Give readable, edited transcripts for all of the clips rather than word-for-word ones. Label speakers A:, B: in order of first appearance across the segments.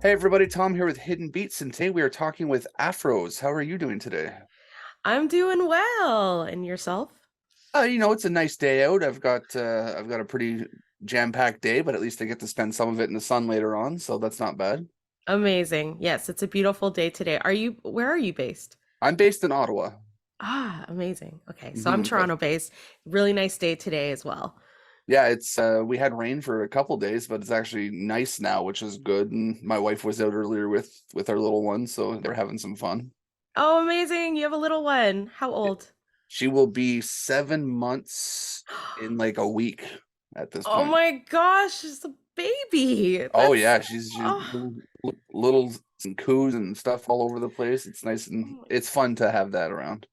A: Hey everybody, Tom here with Hidden Beats, and today we are talking with Aphrose. How are you doing today?
B: I'm doing well. And yourself?
A: It's a nice day out. I've got a pretty jam-packed day, but at least I get to spend some of it in the sun later on, so that's not bad.
B: Amazing. Yes, it's a beautiful day today. Where are you based?
A: I'm based in Ottawa.
B: Ah, amazing. Okay, so I'm
A: But
B: Toronto based. Really nice day today as well.
A: yeah, it's we had rain for a couple days, but it's actually nice now, which is good. And my wife was out earlier with our little one, so they're having some fun.
B: Oh, amazing. You have a little one. How old?
A: She will be 7 months in like a week at this
B: Oh
A: point.
B: my gosh, it's a baby.
A: Oh yeah, she's
B: Oh,
A: little and coos and stuff all over the place. It's nice
B: oh
A: and
B: my-
A: it's fun to have that around.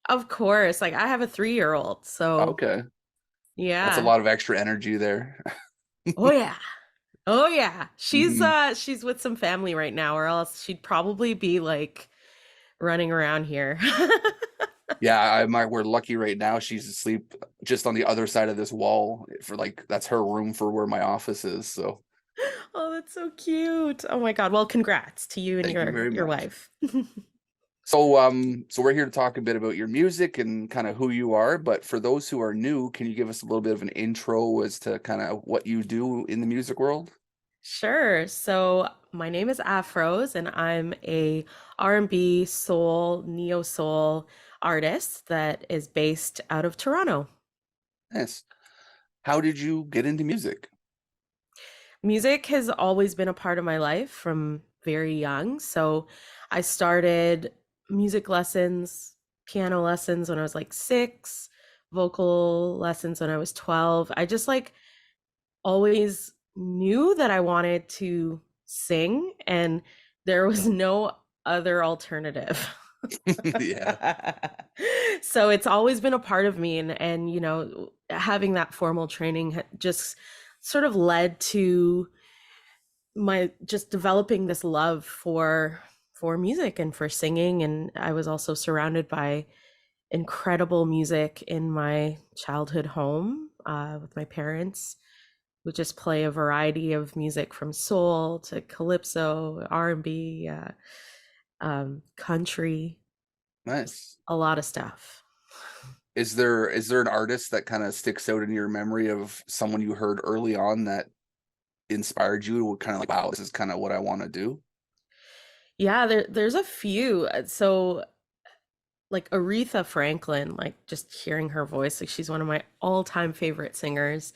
B: of course. Like I have a 3-year-old, so
A: Okay, that's a
B: yeah.
A: lot of extra energy there.
B: Oh yeah. Oh yeah. She's
A: Mhm.
B: uh she's with some family right now, or else she'd probably be like running around here.
A: Yeah, we're lucky right now. She's asleep just on the other side of this wall for like that's her room for where my office is. So
B: Oh, that's so cute. Oh my God. Well, congrats to you and
A: thank you very
B: your
A: much.
B: wife.
A: So we're here to talk a bit about your music and kind of who you are. But for those who are new, can you give us a little bit of an intro as to kind of what you do in the music world?
B: Sure. So my name is Aphrose and I'm a R&B soul, neo soul artist that is based out of Toronto.
A: Yes. How did you get into music?
B: Music has always been a part of my life from very young. So I started music lessons, piano lessons when I was like 6, vocal lessons when I was 12. I just like always knew that I wanted to sing, and there was no other alternative.
A: Yeah.
B: So it's always been a part of me, and having that formal training just sort of led to my just developing this love for music and for singing. And I was also surrounded by incredible music in my childhood home with my parents, would just play a variety of music from soul to calypso, R&B, country, just
A: Nice.
B: a lot of stuff.
A: Is there an artist that kind of sticks out in your memory of someone you heard early on that inspired you to kind of like, wow, this is kind of what I want to do?
B: Yeah, there's a few. So like Aretha Franklin, like just hearing her voice, like she's one of my all-time favorite singers.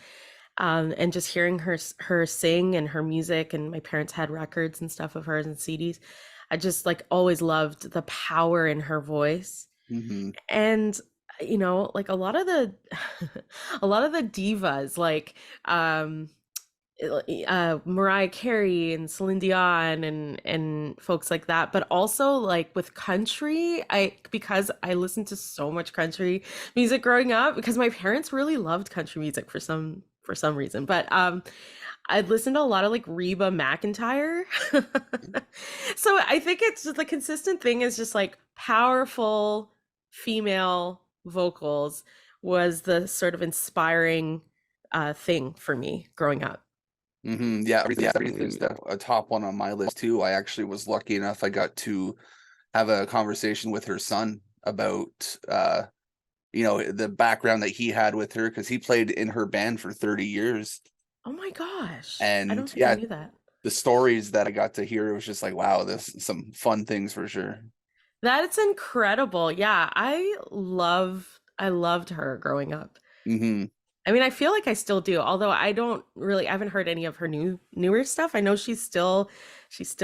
B: And just hearing her sing and her music, and my parents had records and stuff of hers and CDs. I just like always loved the power in her voice.
A: Hmm.
B: And like a lot of the a lot of the divas like Mariah Carey and Celine Dion and folks like that, but also like with country, I because I listened to so much country music growing up because my parents really loved country music for some reason. But I'd listened to a lot of like Reba McEntire. So I think it's just the consistent thing is just like powerful female vocals was the sort of inspiring thing for me growing up.
A: Yeah, everything's a top one on my list too. I actually was lucky enough I got to have a conversation with her son about the background that he had with her because he played in her band for 30 years.
B: Oh my gosh. I
A: And
B: don't think I
A: yeah,
B: knew that.
A: the stories that I got to hear, it was just like, wow, this some fun things for sure.
B: That's incredible. Yeah, I loved her growing up.
A: Hmm.
B: I mean, I feel like I still do, although I haven't heard any of her newer stuff. I know she's still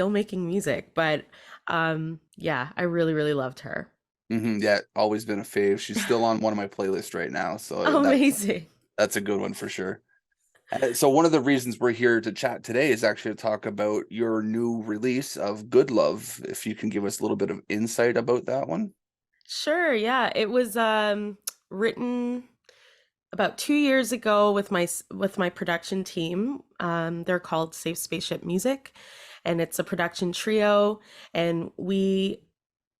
B: making music, but yeah, I really, really loved her.
A: Yeah, always been a fave. She's still on one of my playlists right now, so
B: Amazing.
A: that's a good one for sure. So one of the reasons we're here to chat today is actually to talk about your new release of Good Love. If you can give us a little bit of insight about that one.
B: Sure, yeah. It was written about 2 years ago with my production team. They're called Safe Spaceship Music, and it's a production trio. And we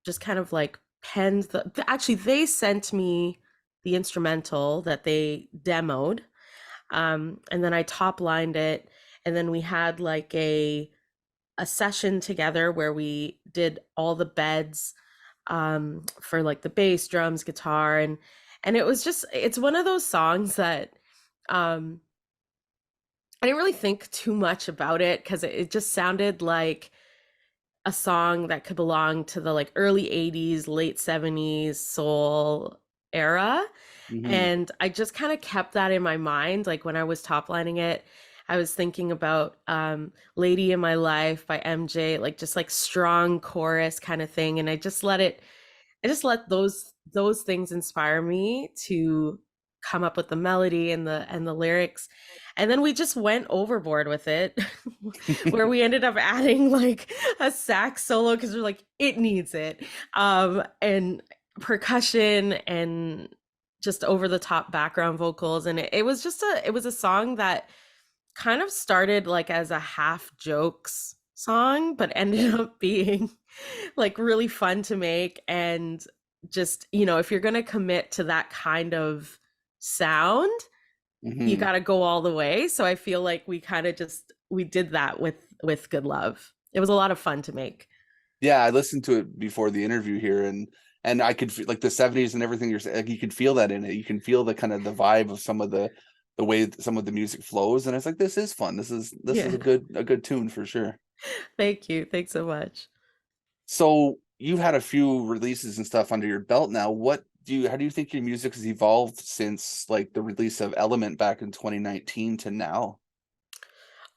B: just kind of like penned actually they sent me the instrumental that they demoed, and then I top lined it, and then we had like a session together where we did all the beds for like the bass, drums, guitar, and it was just it's one of those songs that um I didn't really think too much about it because it just sounded like a song that could belong to the like early 80s, late 70s soul era.
A: Hmm.
B: And I just kind of kept that in my mind. Like when I was top lining it, I was thinking about Lady in My Life by MJ, like just like strong chorus kind of thing. And I just let those things inspire me to come up with the melody and the lyrics. And then we just went overboard with it, where we ended up adding like a sax solo because we're like, it needs it. And percussion and just over the top background vocals. And it was just it was a song that kind of started like as a half jokes song, but ended up being like really fun to make. And just, you know, if you're going to commit to that kind of sound, you
A: Hmm.
B: got to go all the way. So I feel like we kind of just we did that with Good Love. It was a lot of fun to make.
A: Yeah, I listened to it before the interview here, and I could like the 70s and everything you're saying, like you could feel that in it. You can feel the kind of the vibe of some of the way some of the music flows, and it's like this is fun. This is
B: Yeah.
A: a good tune for sure.
B: Thank you. Thanks so much.
A: So you've had a few releases and stuff under your belt now. How do you think your music has evolved since like the release of Element back in 2019 to now?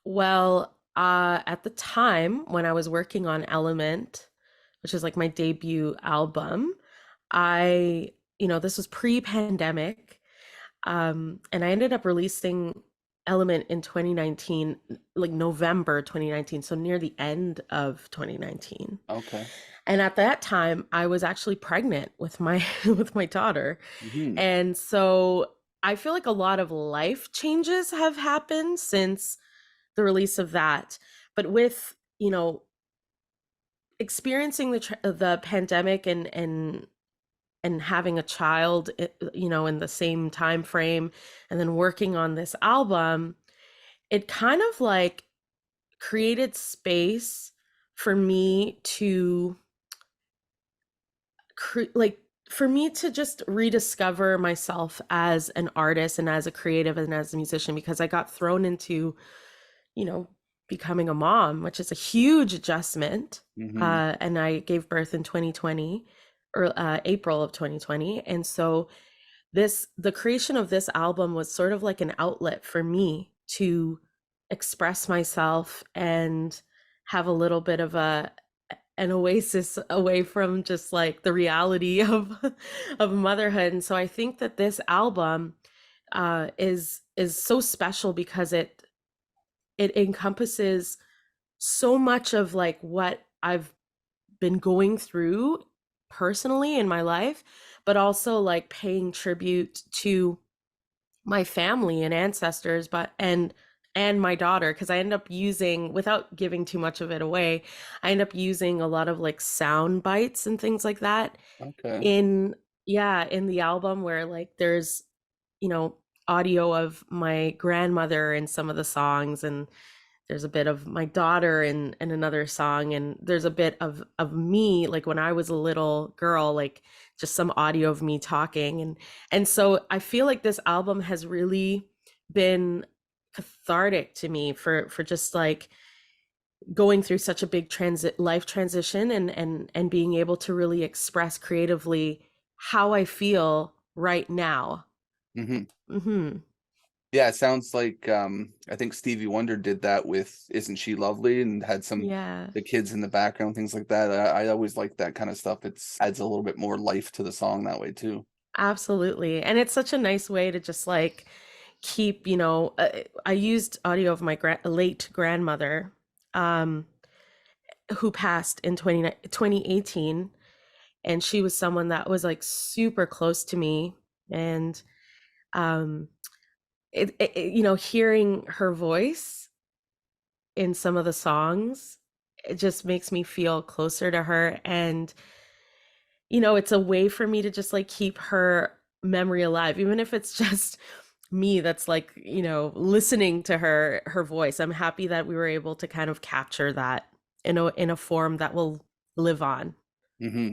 B: Well, at the time when I was working on Element, which is like my debut album, you know, this was pre-pandemic. And I ended up releasing Element in 2019, like November 2019, so near the end of 2019.
A: Okay.
B: And at that time, I was actually pregnant with my with my daughter.
A: Hmm.
B: And so I feel like a lot of life changes have happened since the release of that. But with, you know, experiencing the pandemic and having a child, you know, in the same time frame, and then working on this album, it kind of like created space for me to like for me to just rediscover myself as an artist and as a creative and as a musician, because I got thrown into, you know, becoming a mom, which is a huge adjustment.
A: Hmm.
B: And I gave birth in 2020, or April of 2020. And so the creation of this album was sort of like an outlet for me to express myself and have a little bit of an oasis away from just like the reality of of motherhood. And so I think that this album is so special because it encompasses so much of like what I've been going through personally in my life, but also like paying tribute to my family and ancestors, but and my daughter, because I end up using, without giving too much of it away, I end up using a lot of like sound bites and things like that
A: Okay.
B: in, yeah, in the album, where like there's, you know, audio of my grandmother in some of the songs, and there's a bit of my daughter in another song, and there's a bit of me like when I was a little girl, like just some audio of me talking. And so I feel like this album has really been cathartic to me for just like going through such a big transit life transition, and being able to really express creatively how I feel right now.
A: Hmm.
B: Hmm.
A: Yeah, it sounds like I think Stevie Wonder did that with Isn't She Lovely and had some
B: Yeah.
A: the kids in the background, things like that. I always like that kind of stuff. It's adds a little bit more life to the song that way too.
B: Absolutely. And it's such a nice way to just like keep, you know, I used audio of my late grandmother, um, who passed in 2018. And she was someone that was like super close to me. And, um, you know, hearing her voice in some of the songs, it just makes me feel closer to her. And you know, it's a way for me to just like keep her memory alive, even if it's just me that's like, you know, listening to her voice. I'm happy that we were able to kind of capture that. in a form that will live on.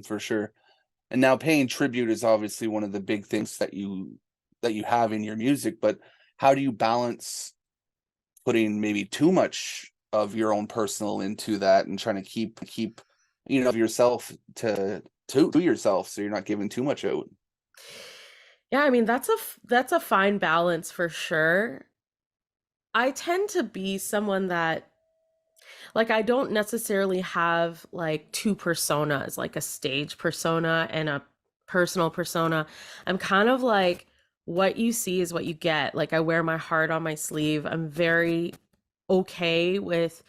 A: For sure. And now paying tribute is obviously one of the big things that you have in your music, but how do you balance putting maybe too much of your own personal into that and trying to keep of yourself to yourself so you're not giving too much out?
B: Yeah, I mean that's a fine balance for sure. I tend to be someone that, like, I don't necessarily have like two personas, like a stage persona and a personal persona. I'm kind of like, what you see is what you get. Like, I wear my heart on my sleeve. I'm very okay with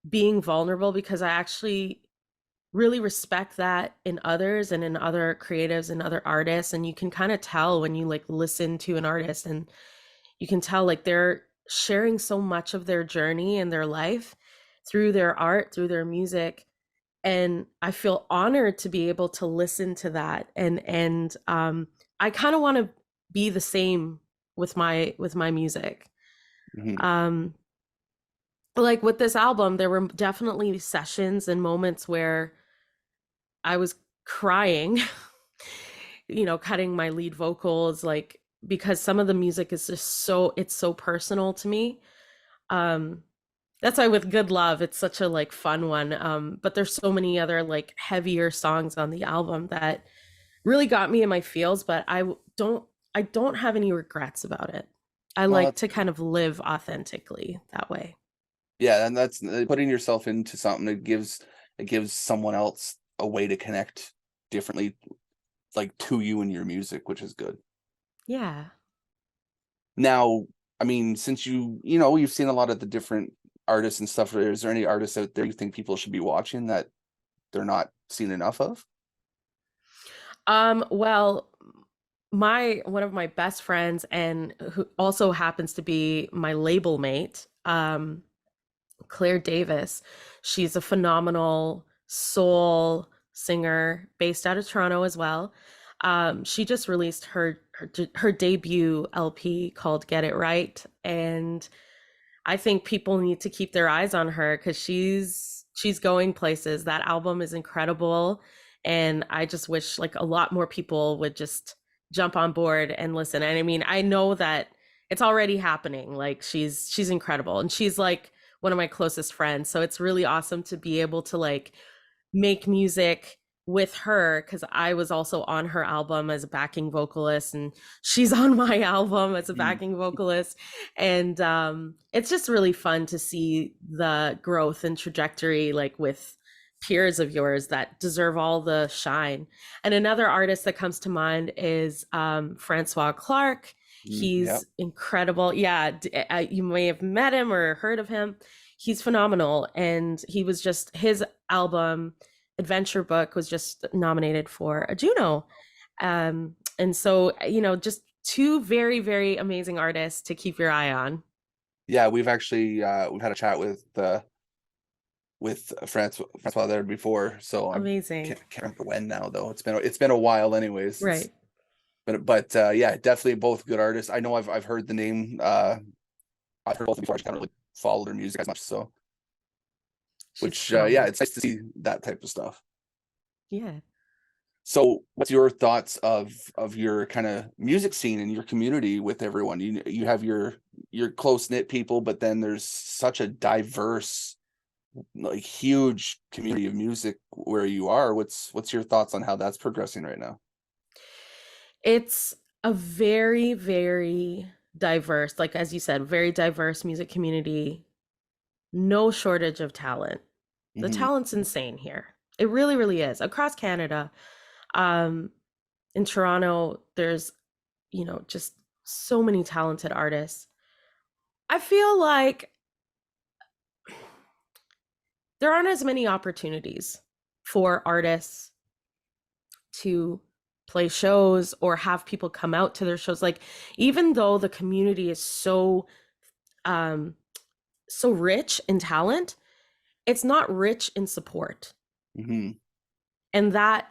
B: being vulnerable because I actually really respect that in others and in other creatives and other artists. And you can kind of tell when you like listen to an artist, and you can tell like they're sharing so much of their journey and their life through their art, through their music. And I feel honored to be able to listen to that. And I kind of want to be the same with my music.
A: Hmm.
B: Um, like with this album, there were definitely sessions and moments where I was crying, cutting my lead vocals, like, because some of the music is just it's so personal to me. Um, that's why with Good Love, it's such a like fun one. But there's so many other like heavier songs on the album that really got me in my feels, but I don't have any regrets about it. I
A: Well,
B: like
A: that's
B: to
A: good.
B: kind of live authentically that way.
A: Yeah, and that's putting yourself into something. It gives someone else a way to connect differently, like to you and your music, which is good.
B: Yeah.
A: Now, I mean, since you've seen a lot of the different artists and stuff, is there any artists out there you think people should be watching that they're not seen enough of?
B: Well, my one of my best friends, and who also happens to be my label mate, Claire Davis. She's a phenomenal soul singer based out of Toronto as well. She just released her debut LP called Get It Right, and I think people need to keep their eyes on her because she's going places. That album is incredible, and I just wish like a lot more people would just jump on board and listen. And I mean, I know that it's already happening. Like, she's incredible, and she's like one of my closest friends. So it's really awesome to be able to like make music with her, because I was also on her album as a backing vocalist, and she's on my album as a
A: Mm.
B: backing vocalist. And it's just really fun to see the growth and trajectory, like with peers of yours that deserve all the shine. And another artist that comes to mind is Francois Clark.
A: Yeah.
B: He's incredible. Yeah, you may have met him or heard of him. He's phenomenal, and he was just his album Adventure Book was just nominated for a Juno. And so, just two very, very amazing artists to keep your eye on.
A: Yeah, we've had a chat with Francois there before, so I
B: Amazing.
A: can't remember when now though. It's been a while anyways. It's
B: Right.
A: but yeah, definitely both good artists. I know I've heard the name. I've heard both before. I just haven't really followed their music as much. So,
B: She's
A: which yeah,
B: phenomenal.
A: it's nice to see that type of stuff.
B: Yeah.
A: So, what's your thoughts of your kind of music scene and your community with everyone? You have your close knit people, but then there's such a diverse, like huge community of music where you are. What's your thoughts on how that's progressing right now?
B: It's a very, very diverse, like as you said, very diverse music community. No shortage of talent. The
A: Hmm.
B: talent's insane here. It really, really is. Across Canada, um, in Toronto, there's, just so many talented artists. I feel like there aren't as many opportunities for artists to play shows or have people come out to their shows. Like, even though the community is um so rich in talent, it's not rich in support.
A: Hmm.
B: And that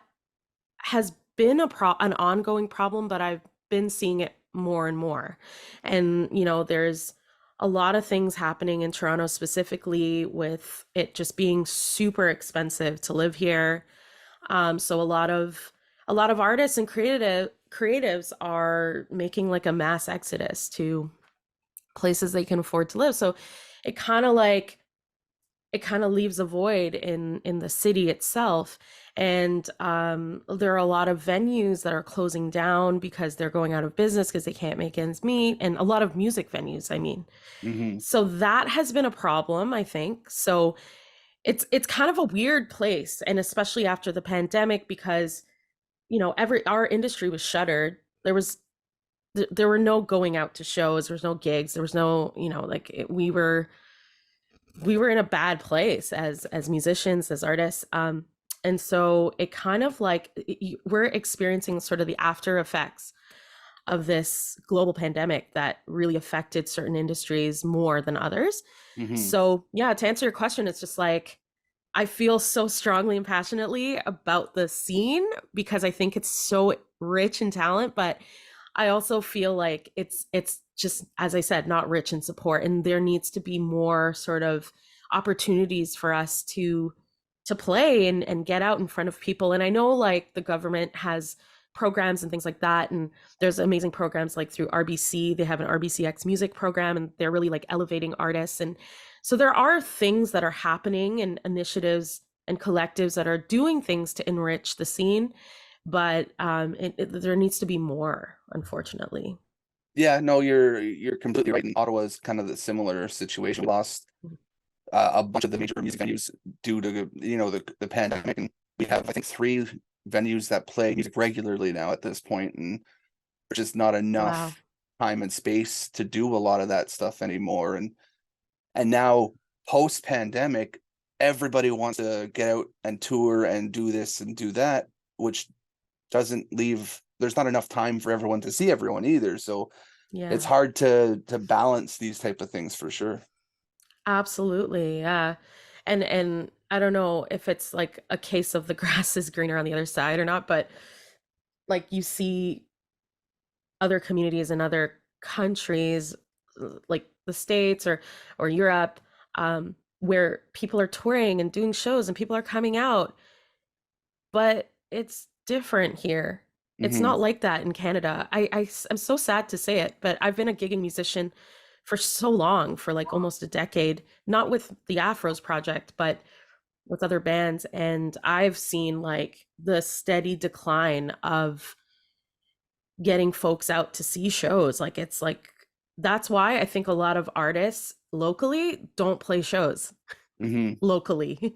B: has been an ongoing problem, but I've been seeing it more and more. And there's a lot of things happening in Toronto specifically with it just being super expensive to live here. So a lot of artists and creatives are making like a mass exodus to places they can afford to live. So it kind of like it kind of leaves a void in the city itself. And there are a lot of venues that are closing down because they're going out of business because they can't make ends meet, and a lot of music venues, I mean.
A: Hmm.
B: So that has been a problem, I think. So it's kind of a weird place, and especially after the pandemic, because every our industry was shuttered. There were no going out to shows, there was no gigs, there was no, we were in a bad place as musicians, as artists. And so it kind of like we're experiencing sort of the after effects of this global pandemic that really affected certain industries more than others.
A: Hmm.
B: So yeah, to answer your question, it's just like I feel so strongly and passionately about the scene because I think it's so rich in talent, but I also feel like it's just, as I said, not rich in support, and there needs to be more sort of opportunities for us to play and get out in front of people. And I know like the government has programs and things like that, and there's amazing programs like through RBC. They have an RBCX music program, and they're really like elevating artists. And so there are things that are happening and initiatives and collectives that are doing things to enrich the scene, but there needs to be more, unfortunately.
A: Yeah, no, you're completely right. Ottawa is kind of the similar situation. We lost a bunch of the major music venues due to the pandemic, and we have I think three venues that play music regularly now at this point, and there's just not
B: Wow.
A: enough time and space to do a lot of that stuff anymore. And now post pandemic, everybody wants to get out and tour and do this and do that, which doesn't leave. There's not enough time for everyone to see everyone either. So it's
B: Yeah.
A: hard to balance these type of things for sure.
B: Absolutely. Yeah. And I don't know if it's like a case of the grass is greener on the other side or not, but like you see other communities in other countries, like the States or Europe, where people are touring and doing shows and people are coming out, but it's different here. It's
A: Hmm.
B: not like that in Canada. I'm so sad to say it, but I've been a gigging musician for so long, for like almost a decade, not with the Aphrose project, but with other bands. And I've seen like the steady decline of getting folks out to see shows. Like it's like that's why I think a lot of artists locally don't play shows
A: Hmm.
B: locally.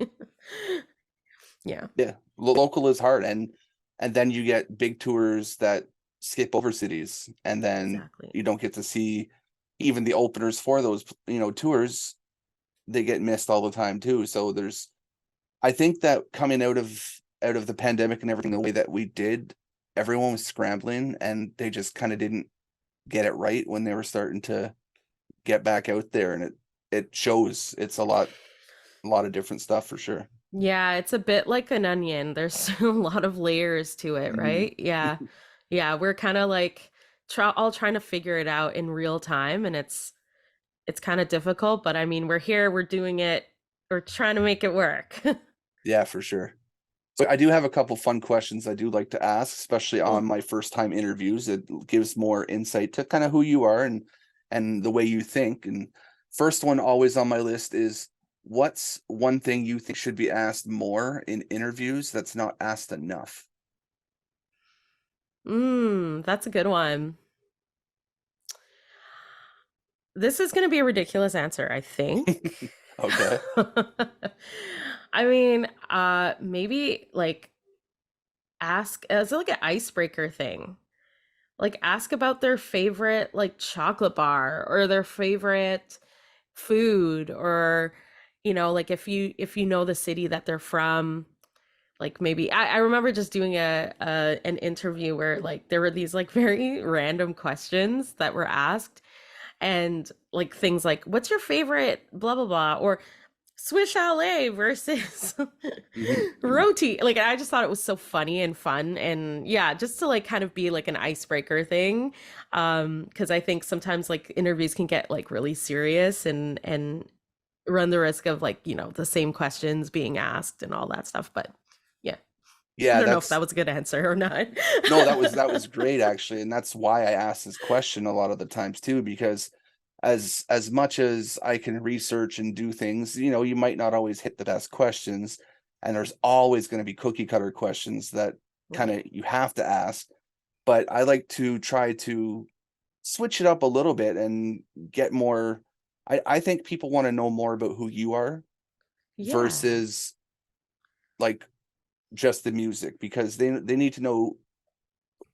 B: Yeah,
A: Yeah, local is hard, and then you get big tours that skip over cities, and then
B: exactly.
A: you don't get to see even the openers for those tours. They get missed all the time too. So there's, I think that coming out of the pandemic and everything the way that we did, everyone was scrambling, and they just kind of didn't get it right when they were starting to get back out there, and it shows. It's a lot of different stuff for sure.
B: Yeah, it's a bit like an onion. There's a lot of layers to it,
A: Hmm.
B: right? Yeah. Yeah, we're kind of like all trying to figure it out in real time, and it's kind of difficult, but I mean, we're here, we're doing it, we're trying to make it work.
A: Yeah, for sure. So I do have a couple fun questions I do like to ask, especially on
B: Cool.
A: my first time interviews. It gives more insight to kind of who you are and the way you think. And first one always on my list is, what's one thing you think should be asked more in interviews that's not asked enough?
B: That's a good one. This is going to be a ridiculous answer, I think.
A: Okay.
B: I mean, maybe like ask as like an icebreaker thing. Like ask about their favorite like chocolate bar or their favorite food, or like if you know the city that they're from. Like maybe I remember just doing a an interview where like there were these like very random questions that were asked, and like things like what's your favorite blah blah blah, or Swiss Chalet versus
A: Hmm.
B: Roti. Like I just thought it was so funny and fun and yeah, just to like kind of be like an icebreaker thing. Because I think sometimes like interviews can get like really serious and run the risk of like, the same questions being asked and all that stuff. But yeah, I
A: Yeah,
B: don't know if that
A: that's
B: was a good answer or not.
A: no, that was great actually, and that's why I asked this question a lot of the times too, because as much as I can research and do things, you might not always hit the best questions, and there's always going to be cookie cutter questions that kind
B: Right.
A: of you have to ask. But I like to try to switch it up a little bit and get more. I think people want to know more about who you are
B: Yeah,
A: versus like just the music, because they need to know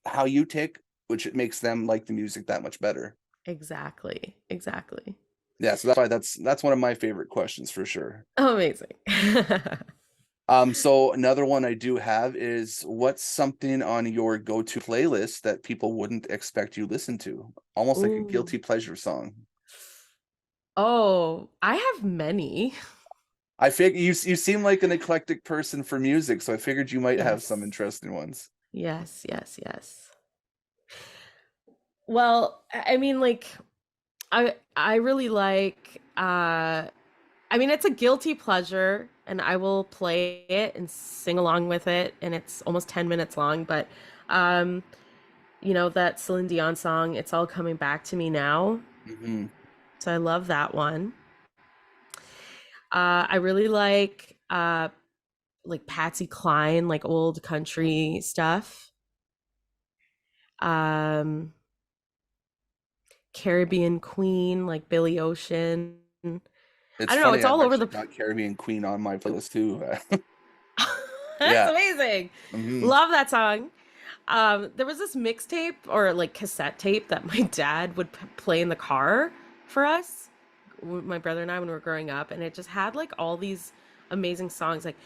A: how you tick, which it makes them like the music that much better.
B: exactly. Exactly.
A: Yeah, so that's why that's one of my favorite questions for sure.
B: Amazing.
A: So another one I do have is, what's something on your go-to playlist that people wouldn't expect you listen to? Almost like a
B: Ooh.
A: guilty pleasure song.
B: Oh, I have many.
A: I fig you seem like an eclectic person for music, so I figured you might have some
B: Yes.
A: interesting ones.
B: Yes, yes, yes. Well, I mean like I really like I mean it's a guilty pleasure and I will play it and sing along with it and it's almost 10 minutes long, but um that Celine Dion song, It's All Coming Back to Me Now.
A: Hmm.
B: So I love that one. I really like Patsy Cline, like old country stuff. Um Caribbean Queen, like Billy Ocean. I
A: It's
B: don't know,
A: funny,
B: it's
A: I've
B: all over
A: actually
B: the
A: got Caribbean Queen on my playlist too.
B: That's
A: Yeah.
B: amazing.
A: Hmm.
B: Love that song. There was this mixtape or like cassette tape that my dad would play in the car for us, my brother and I, when we were growing up, and it just had like all these amazing songs. Like,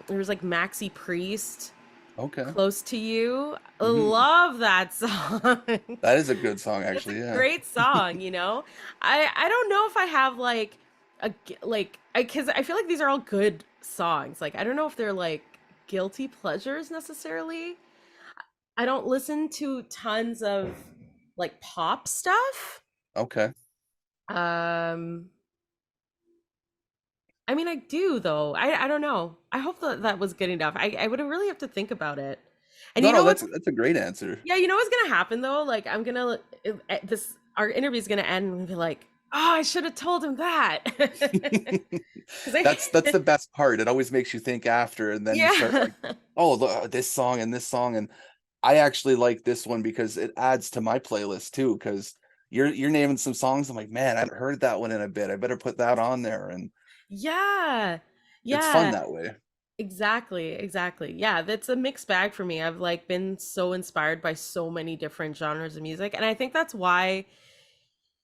B: there was like Maxi Priest,
A: Okay.
B: Close to You. I
A: Hmm.
B: love that song.
A: That is a good song,
B: It's a
A: actually. Yeah.
B: great song. I don't know if I have like like I because I feel like these are all good songs. Like I don't know if they're like guilty pleasures necessarily. I don't listen to tons of like pop stuff.
A: Okay.
B: Um I mean I do though. I don't know. I hope that that was good enough. I would really have to think about it. And
A: No,
B: you
A: no,
B: know
A: that's
B: what's
A: that's a great answer.
B: Yeah, you know what's gonna happen though? Like I'm gonna this our interview's gonna end and be like, oh, I should have told him that. Because
A: That's
B: I
A: the best part. It always makes you think after, and then you start
B: yeah.
A: like, oh, look, this song and this song, and I actually like this one because it adds to my playlist too. Because you're naming some songs, I'm like, man, I haven't heard that one in a bit. I better put that on there, and
B: Yeah.
A: it's fun
B: Yeah.
A: that way.
B: Exactly. Exactly. Yeah, that's a mixed bag for me. I've like been so inspired by so many different genres of music, and I think that's why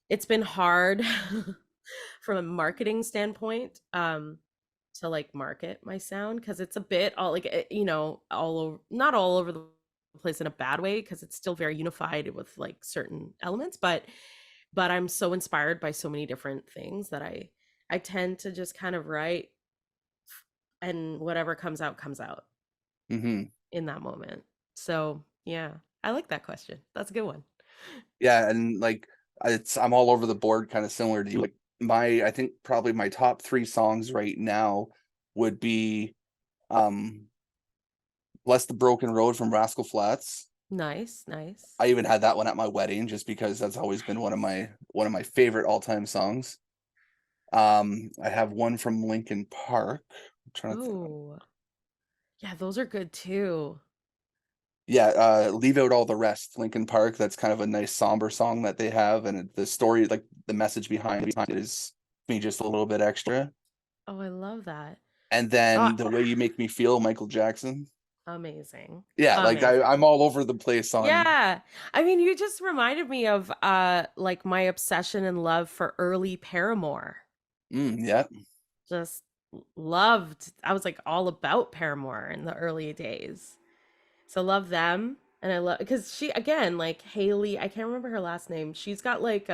B: it's been hard from a marketing standpoint to like market my sound because it's a bit all like all over, not all over the place in a bad way because it's still very unified with like certain elements, but I'm so inspired by so many different things that I tend to just kind of write and whatever comes out
A: Hmm.
B: in that moment. So yeah, I like that question. That's a good one.
A: Yeah, and like I'm all over the board, kind of similar to you. Like I think probably my top three songs right now would be um "Bless the Broken Road" from Rascal Flatts.
B: Nice, nice.
A: I even had that one at my wedding just because that's always been one of my favorite all-time songs. I have one from Linkin Park. I'm trying to think.
B: Oh, yeah, those are good too.
A: Yeah, Leave Out All the Rest, Linkin Park. That's kind of a nice somber song that they have, and the story, like the message behind it, is me just a little bit extra.
B: Oh, I love that.
A: And
B: Oh,
A: then The Way You Make Me Feel, Michael Jackson.
B: amazing.
A: Yeah, like
B: Amazing.
A: I'm all over the place on.
B: Yeah. I mean, you just reminded me of like my obsession and love for early Paramore.
A: Yeah.
B: Just loved. I was like all about Paramore in the early days. So love them and I love because she again like Haley, I can't remember her last name. She's got like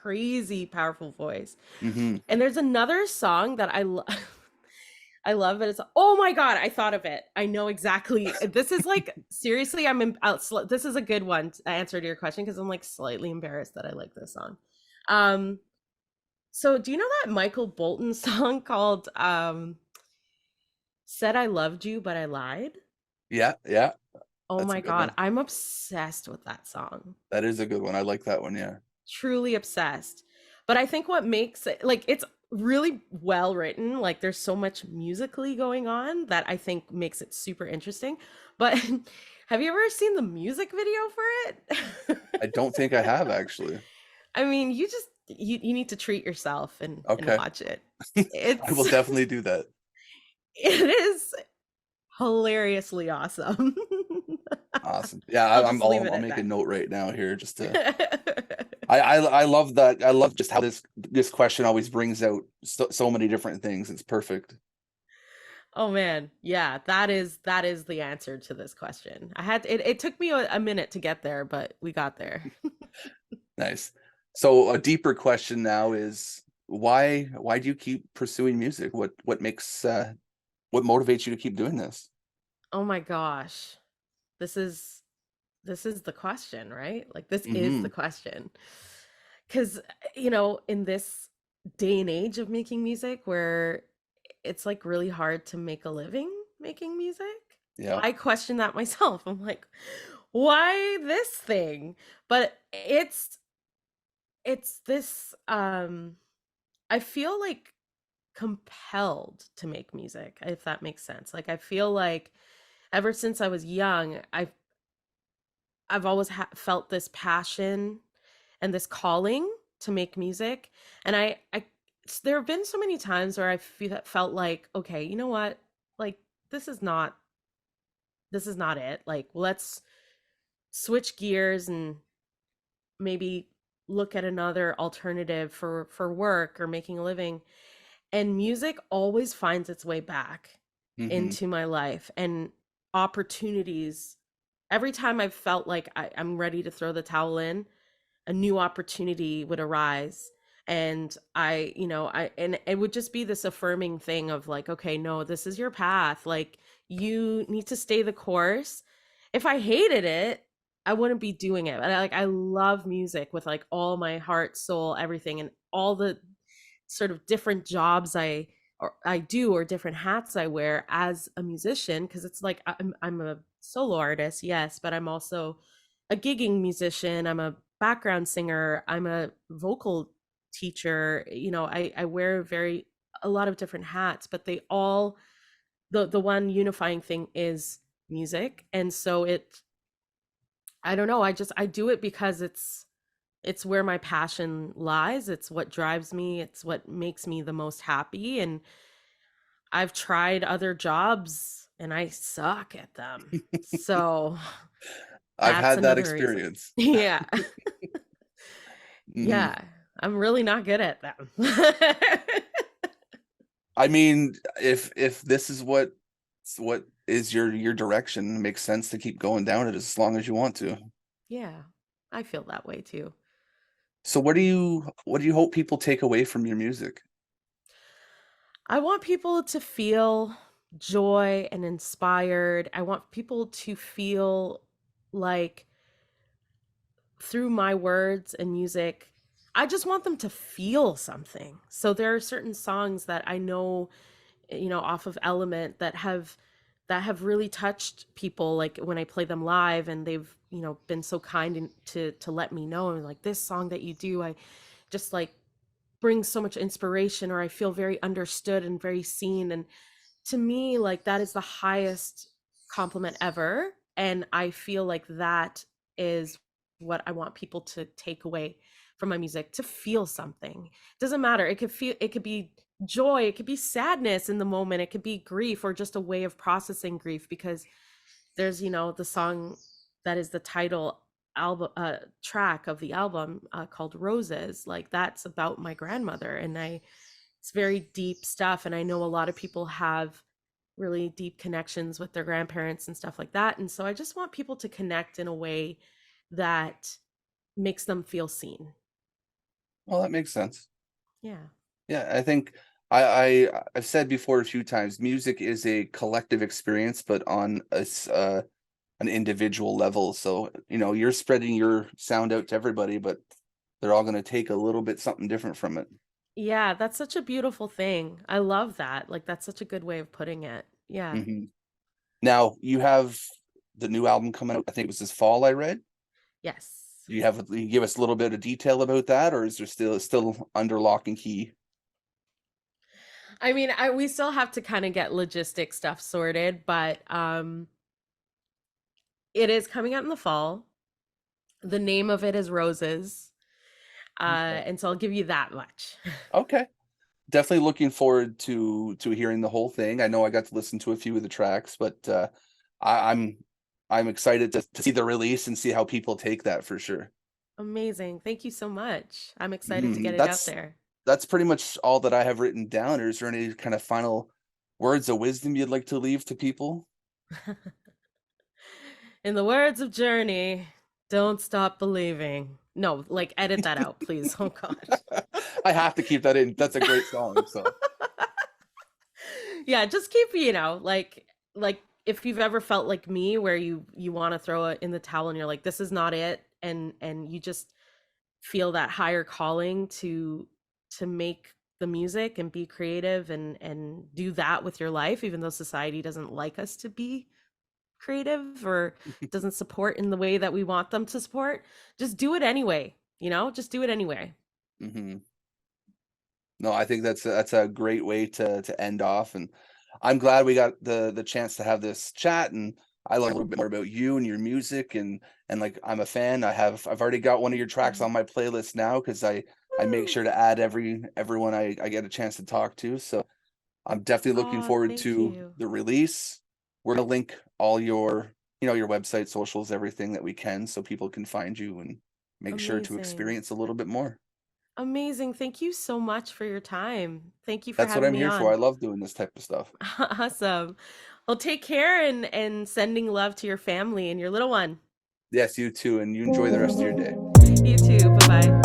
B: crazy powerful voice.
A: Hmm.
B: And there's another song that I love it. It's oh my god, I thought of it. I know exactly. This is like seriously, this is a good one to answer to your question because I'm like slightly embarrassed that I like this song. Um, so do you know that Michael Bolton song called "Said I Loved You but I Lied"?
A: Yeah, yeah,
B: Oh
A: that's a
B: my
A: good
B: god,
A: one.
B: I'm obsessed with that song.
A: That is a good one. I like that one. Yeah.
B: Truly obsessed. But I think what makes it like it's really well written. Like there's so much musically going on that I think makes it super interesting. But have you ever seen the music video for it?
A: I don't think I have actually.
B: I mean, you need to treat yourself and
A: Okay.
B: watch it.
A: I will
B: It's
A: definitely do that.
B: it is hilariously awesome.
A: Awesome. Yeah,
B: I'll just leave it
A: I'll
B: at
A: make a
B: that.
A: note right now here just to I love that. I love just how this question always brings out so many different things. It's perfect.
B: Oh man, yeah, that is the answer to this question. It took me a minute to get there, but we got there.
A: Nice. So a deeper question now is why do you keep pursuing music? What makes what motivates you to keep doing this?
B: Oh my gosh. This is this is the question, right? Like this is the
A: Hmm.
B: question. Cuz in this day and age of making music where it's like really hard to make a living making music,
A: Yeah.
B: I question that myself. I'm like, why this thing? But it's this I feel like compelled to make music, if that makes sense. Like I feel like ever since I was young, I've always felt this passion and this calling to make music. And there have been so many times where felt like, okay, you know what? Like this is not it. Like let's switch gears and maybe look at another alternative for work or making a living. And music always finds its way back
A: Hmm.
B: into my life and opportunities. Every time I've felt like I'm ready to throw the towel in, a new opportunity would arise. And and it would just be this affirming thing of like, okay, no, this is your path. Like, you need to stay the course. If I hated it, I wouldn't be doing it. But I love music with like all my heart, soul, everything, and all the sort of different jobs I do or different hats I wear as a musician because it's like I'm a solo artist, yes, but I'm also a gigging musician, I'm a background singer, I'm a vocal teacher, I wear a lot of different hats, but they all the one unifying thing is music. And so I don't know, I do it because it's where my passion lies. It's what drives me. It's what makes me the most happy. And I've tried other jobs and I suck at them. So
A: I've
B: that's
A: had that
B: another reason.
A: experience.
B: Yeah.
A: Hmm.
B: Yeah. I'm really not good at them.
A: I mean, if this is what is your direction, it makes sense to keep going down it as long as you want to.
B: Yeah. I feel that way too.
A: So what do you hope people take away from your music?
B: I want people to feel joy and inspired. I want people to feel like through my words and music, I just want them to feel something. So there are certain songs that I know, off of Element that have really touched people like when I play them live and they've, been so kind to let me know and like this song that you do, I just like brings so much inspiration or I feel very understood and very seen. And to me, like that is the highest compliment ever. And I feel like that is what I want people to take away from my music, to feel something. It doesn't matter. It could be joy, it could be sadness in the moment, it could be grief or just a way of processing grief because there's, the song that is the title album track of the album called Roses. Like that's about my grandmother and it's very deep stuff and I know a lot of people have really deep connections with their grandparents and stuff like that. And so I just want people to connect in a way that makes them feel seen.
A: Well, that makes sense.
B: Yeah.
A: Yeah, I think I've said before a few times, music is a collective experience, but on an individual level. So, you're spreading your sound out to everybody, but they're all gonna take a little bit something different from it.
B: Yeah, that's such a beautiful thing. I love that. Like, that's such a good way of putting it. Yeah.
A: Mhm. Now, you have the new album coming out, I think it was this fall, I read.
B: Yes.
A: Do you give us a little bit of detail about that, or is there still under lock and key?
B: I mean, we still have to kind of get logistic stuff sorted, but it is coming out in the fall. The name of it is Roses.
A: Okay.
B: And so I'll give you that much.
A: Okay. Definitely looking forward to hearing the whole thing. I know I got to listen to a few of the tracks, but I, I'm excited to see the release and see how people take that for sure.
B: Amazing. Thank you so much. I'm excited to get
A: Mhm.
B: it out there.
A: That's pretty much all that I have written down. Or is there any kind of final words of wisdom you'd like to leave to people?
B: In the words of Journey, don't stop believing. No, like edit that out, please. Oh God.
A: I have to keep that in. That's a great song. So
B: Yeah, just keep, like if you've ever felt like me where you want to throw it in the towel and you're like, this is not it, and you just feel that higher calling to make the music and be creative and do that with your life, even though society doesn't like us to be creative or doesn't support in the way that we want them to support. Just do it anyway, just do it anyway.
A: mhm. No, I think that's a great way to end off, and I'm glad we got the chance to have this chat, and I learned a little bit more about you and your music, and like I'm a fan. I've already got one of your tracks
B: Mhm.
A: on my playlist now because I make
B: Woo!
A: sure to add everyone I get a chance to talk to. So I'm definitely looking
B: Oh,
A: forward
B: thank
A: to
B: you.
A: the release. We're gonna link all your website, socials, everything that we can, so people can find you and make sure to
B: Amazing.
A: experience a little bit more.
B: Amazing. Thank you so much for your time. Thank you for
A: That's what
B: having
A: I'm
B: me
A: here for. I
B: on.
A: love doing this type of stuff.
B: Awesome. Well, take care and sending love to your family and your little one.
A: Yes, you too, and you enjoy the rest of your day.
B: You too. Bye-bye.